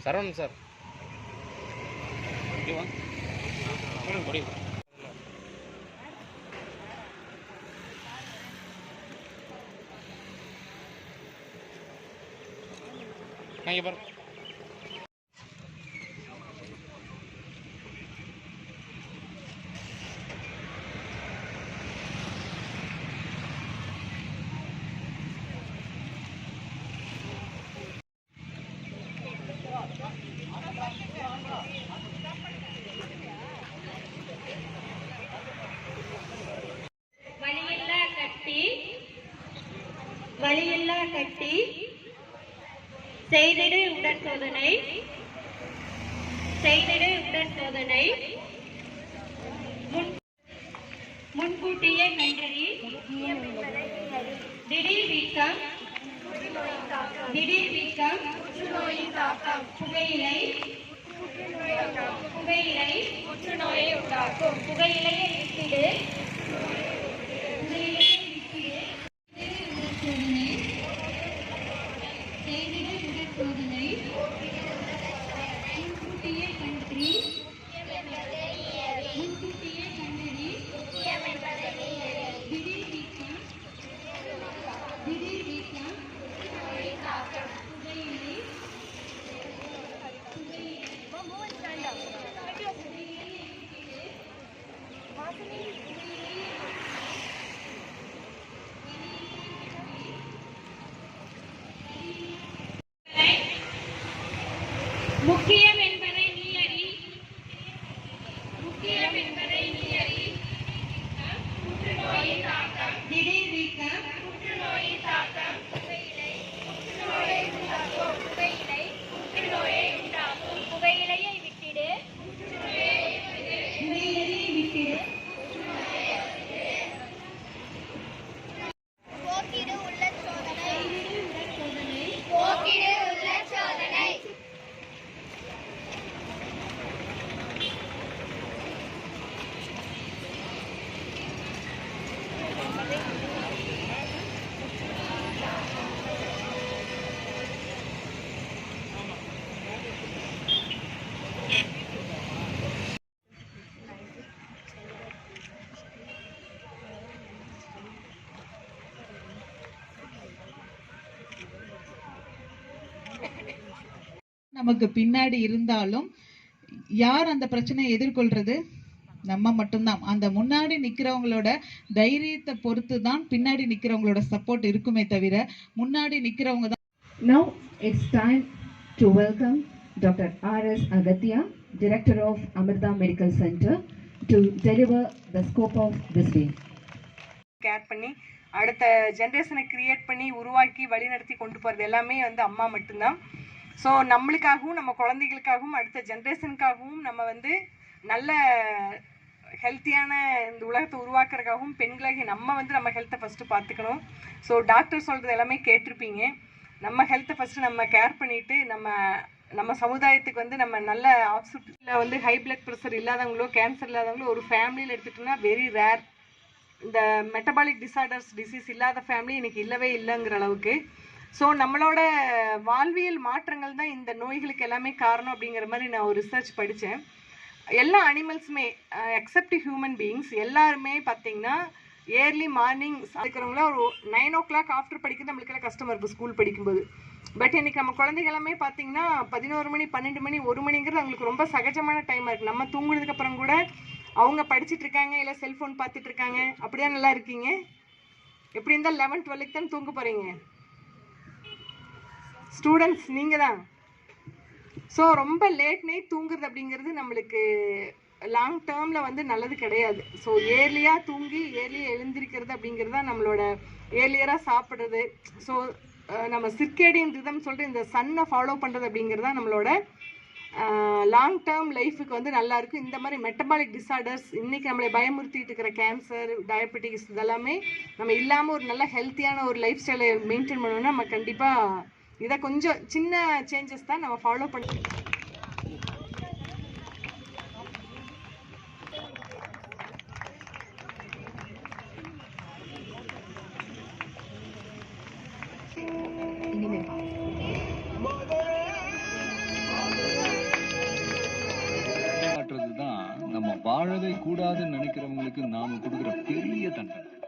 Saravanan sir ஓகேவா? முடியும். இங்கே பாருங்க. வலியில்லா கட்டி செய்திடு உடற் சோதனை முன்கூட்டியே கண்டறி திடீர் வீக்கம் புகையிலை புற்றுநோயை உண்டாக்கும். புகையிலையை விட்டிடு முக்கியம் என்பதை நீ அறி. புற்றுநோயின் தாக்கம், திடீர் வீக்கம், புற்றுநோயின் தாக்கம், புகையிலை உண்டாக்கும். புகையிலையை விட்டிடு போக்கிடு உள்ள சோதனை. நமக்கு பின்னாடி இருந்தாலும் யார் அந்த பிரச்சனையை எதிர்கொள்றது? நம்ம மட்டும்தான். அந்த முன்னாடி நிக்கிறவங்களோட தைரியத்தை பொறுத்து தான் பின்னாடி நிக்கிறவங்களோட சப்போர்ட் இருக்குமே தவிர முன்னாடி நிக்கிறவங்க தான். Now it's time to welcome Dr. R.S. Agathia, Director of Amrita Medical Center, to deliver the scope of this day. Care பண்ணி அடுத்த ஜென்ரேஷனை கிரியேட் பண்ணி உருவாக்கி வழிநடத்தி கொண்டு போகிறது எல்லாமே வந்து அம்மா மட்டும்தான். ஸோ நம்மளுக்காகவும் நம்ம குழந்தைகளுக்காகவும் அடுத்த ஜென்ரேஷனுக்காகவும் நம்ம வந்து நல்ல ஹெல்த்தியான இந்த உலகத்தை உருவாக்குறதுக்காகவும் பெண்களாகி நம்ம வந்து நம்ம ஹெல்த்தை ஃபஸ்ட்டு பார்த்துக்கணும். ஸோ டாக்டர் சொல்கிறது எல்லாமே கேட்டிருப்பீங்க. நம்ம ஹெல்த்தை ஃபஸ்ட்டு நம்ம கேர் பண்ணிவிட்டு நம்ம சமுதாயத்துக்கு வந்து நம்ம நல்ல ஹாஸ்பிட்டலில் வந்து ஹை பிளட் ப்ரெஷர் இல்லாதவங்களோ கேன்சர் இல்லாதவங்களோ ஒரு ஃபேமிலியில் எடுத்துகிட்டோம்னா வெரி ரேர். இந்த மெட்டபாலிக் டிசீஸ் இல்லாத ஃபேமிலி இன்றைக்கி இல்லவே இல்லைங்கிற அளவுக்கு. ஸோ நம்மளோட வாழ்வியல் மாற்றங்கள் தான் இந்த நோய்களுக்கு எல்லாமே காரணம் அப்படிங்கிற மாதிரி நான் ஒரு ரிசர்ச் படித்தேன். எல்லா அனிமல்ஸுமே எக்ஸப்ட் ஹியூமன் பீயிங்ஸ் எல்லாருமே பார்த்திங்கன்னா ஏர்லி மார்னிங் இருக்கிறவங்கள ஒரு 9 o'clock ஆஃப்டர் படிக்கிறது நம்மளுக்கெல்லாம் கஷ்டமாக இருக்குது ஸ்கூல் படிக்கும்போது. பட் இன்றைக்கி நம்ம குழந்தைங்க எல்லாமே பார்த்திங்கன்னா 11 மணி 12 மணி 1 மணிங்கிறது அவங்களுக்கு ரொம்ப சகஜமான டைமாக இருக்குது. நம்ம தூங்குனதுக்கப்புறம் கூட அவங்க படிச்சுட்டு இருக்காங்க, இல்லை செல்ஃபோன் பார்த்துட்டு இருக்காங்க. அப்படியே நல்லா இருக்கீங்க. எப்படி இருந்தால் 11, 12 தான் தூங்க போகிறீங்க ஸ்டூடெண்ட்ஸ் நீங்கள் தான். ஸோ ரொம்ப லேட் நைட் தூங்குறது அப்படிங்கிறது நம்மளுக்கு லாங் டேர்மில் வந்து நல்லது கிடையாது. ஸோ ஏர்லியாக தூங்கி ஏர்லியாக எழுந்திருக்கிறது அப்படிங்கிறது தான் நம்மளோட ஏர்லியராக சாப்பிட்றது. ஸோ நம்ம சிர்கேடியன் ரிதம் சொல்லிட்டு இந்த சன்னை ஃபாலோ பண்ணுறது அப்படிங்கிறது தான் நம்மளோட லாங் டேர்ம் லைஃபுக்கு வந்து நல்லாயிருக்கும். இந்த மாதிரி மெட்டபாலிக் டிஸார்டர்ஸ் இன்றைக்கி நம்மளை பயமுறுத்திட்டு இருக்கிற கேன்சர், டயபெட்டிஸ் இதெல்லாமே நம்ம இல்லாமல் ஒரு நல்ல ஹெல்த்தியான ஒரு லைஃப் ஸ்டைலை மெயின்டைன் பண்ணணும்னா நம்ம கண்டிப்பாக இதை கொஞ்சம் சின்ன சேஞ்சஸ் தான் நம்ம ஃபாலோ பண்ண. வாழவே கூடாதுன்னு நினைக்கிறவங்களுக்கு நாம கொடுக்குற பெரிய தண்டனை.